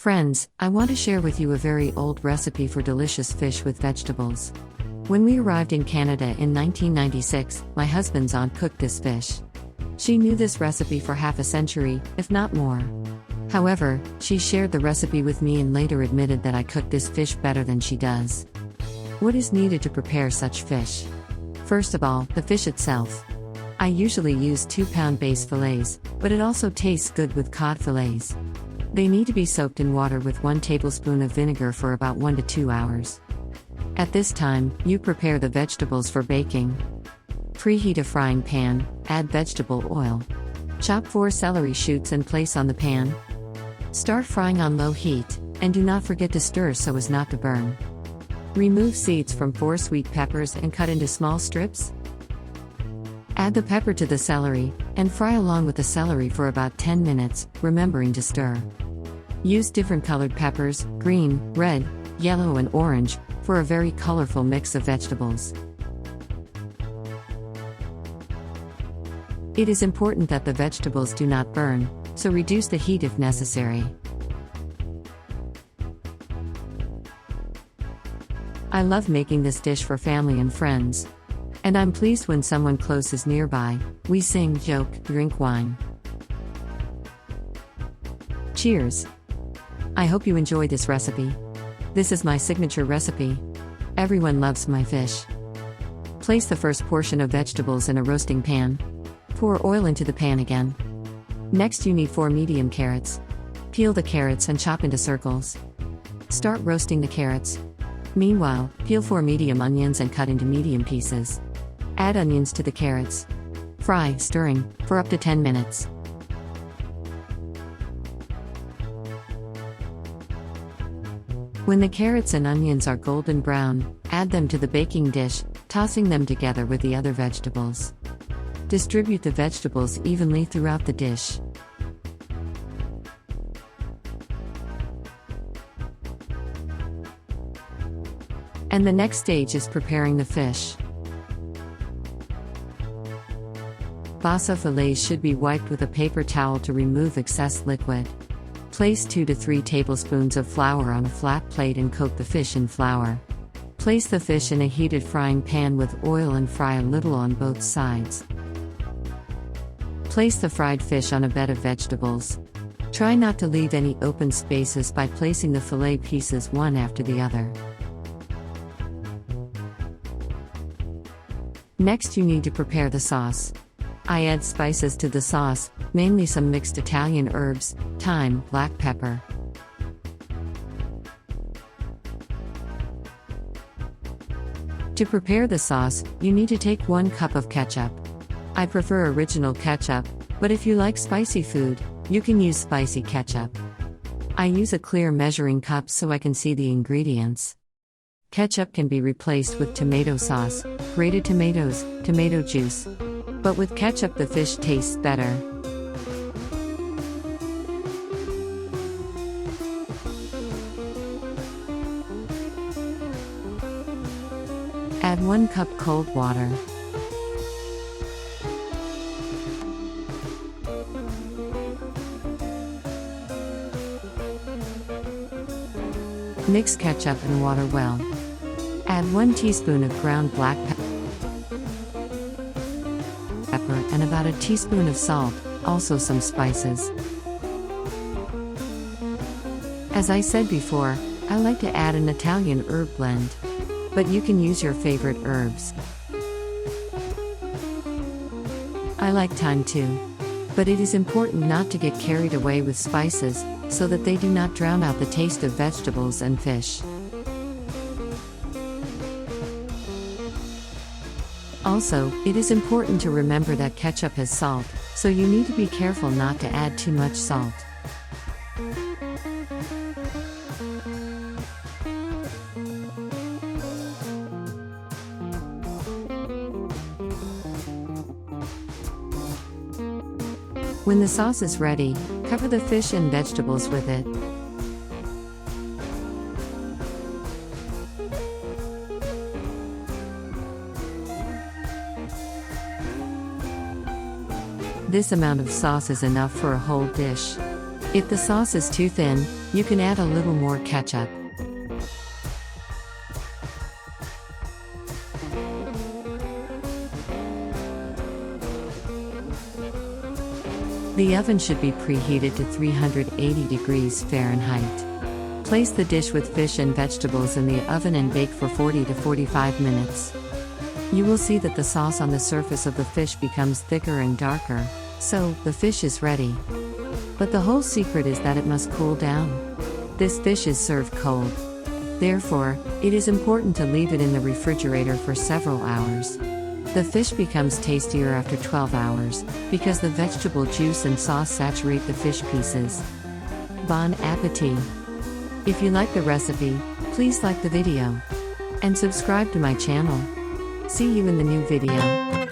Friends, I want to share with you a very old recipe for delicious fish with vegetables. When we arrived in Canada in 1996, my husband's aunt cooked this fish. She knew this recipe for half a century, if not more. However, she shared the recipe with me and later admitted that I cook this fish better than she does. What is needed to prepare such fish? First of all, the fish itself. I usually use 2-pound base fillets, but it also tastes good with cod fillets. They need to be soaked in water with 1 tablespoon of vinegar for about 1 to 2 hours. At this time, you prepare the vegetables for baking. Preheat a frying pan, add vegetable oil. Chop 4 celery shoots and place on the pan. Start frying on low heat, and do not forget to stir so as not to burn. Remove seeds from 4 sweet peppers and cut into small strips. Add the pepper to the celery, and fry along with the celery for about 10 minutes, remembering to stir. Use different colored peppers, green, red, yellow and orange, for a very colorful mix of vegetables. It is important that the vegetables do not burn, so reduce the heat if necessary. I love making this dish for family and friends. And I'm pleased when someone close is nearby. We sing, joke, drink wine. Cheers! I hope you enjoy this recipe. This is my signature recipe. Everyone loves my fish. Place the first portion of vegetables in a roasting pan. Pour oil into the pan again. Next you need 4 medium carrots. Peel the carrots and chop into circles. Start roasting the carrots. Meanwhile, peel 4 medium onions and cut into medium pieces. Add onions to the carrots. Fry, stirring, for up to 10 minutes. When the carrots and onions are golden brown, add them to the baking dish, tossing them together with the other vegetables. Distribute the vegetables evenly throughout the dish. And the next stage is preparing the fish. Basa fillets should be wiped with a paper towel to remove excess liquid. Place 2 to 3 tablespoons of flour on a flat plate and coat the fish in flour. Place the fish in a heated frying pan with oil and fry a little on both sides. Place the fried fish on a bed of vegetables. Try not to leave any open spaces by placing the fillet pieces one after the other. Next you need to prepare the sauce. I add spices to the sauce, mainly some mixed Italian herbs, thyme, black pepper. To prepare the sauce, you need to take 1 cup of ketchup. I prefer original ketchup, but if you like spicy food, you can use spicy ketchup. I use a clear measuring cup so I can see the ingredients. Ketchup can be replaced with tomato sauce, grated tomatoes, tomato juice. But with ketchup the fish tastes better. Add 1 cup cold water. Mix ketchup and water well. Add 1 teaspoon of ground black pepper and about a teaspoon of salt, also some spices. As I said before, I like to add an Italian herb blend. But you can use your favorite herbs. I like thyme too. But it is important not to get carried away with spices, so that they do not drown out the taste of vegetables and fish. Also, it is important to remember that ketchup has salt, so you need to be careful not to add too much salt. When the sauce is ready, cover the fish and vegetables with it. This amount of sauce is enough for a whole dish. If the sauce is too thin, You can add a little more ketchup. The oven should be preheated to 380 degrees Fahrenheit. Place the dish with fish and vegetables in the oven and bake for 40 to 45 minutes. You will see that the sauce on the surface of the fish becomes thicker and darker, so the fish is ready. But the whole secret is that it must cool down. This fish is served cold. Therefore, it is important to leave it in the refrigerator for several hours. The fish becomes tastier after 12 hours, because the vegetable juice and sauce saturate the fish pieces. Bon appétit! If you like the recipe, please like the video and subscribe to my channel. See you in the new video.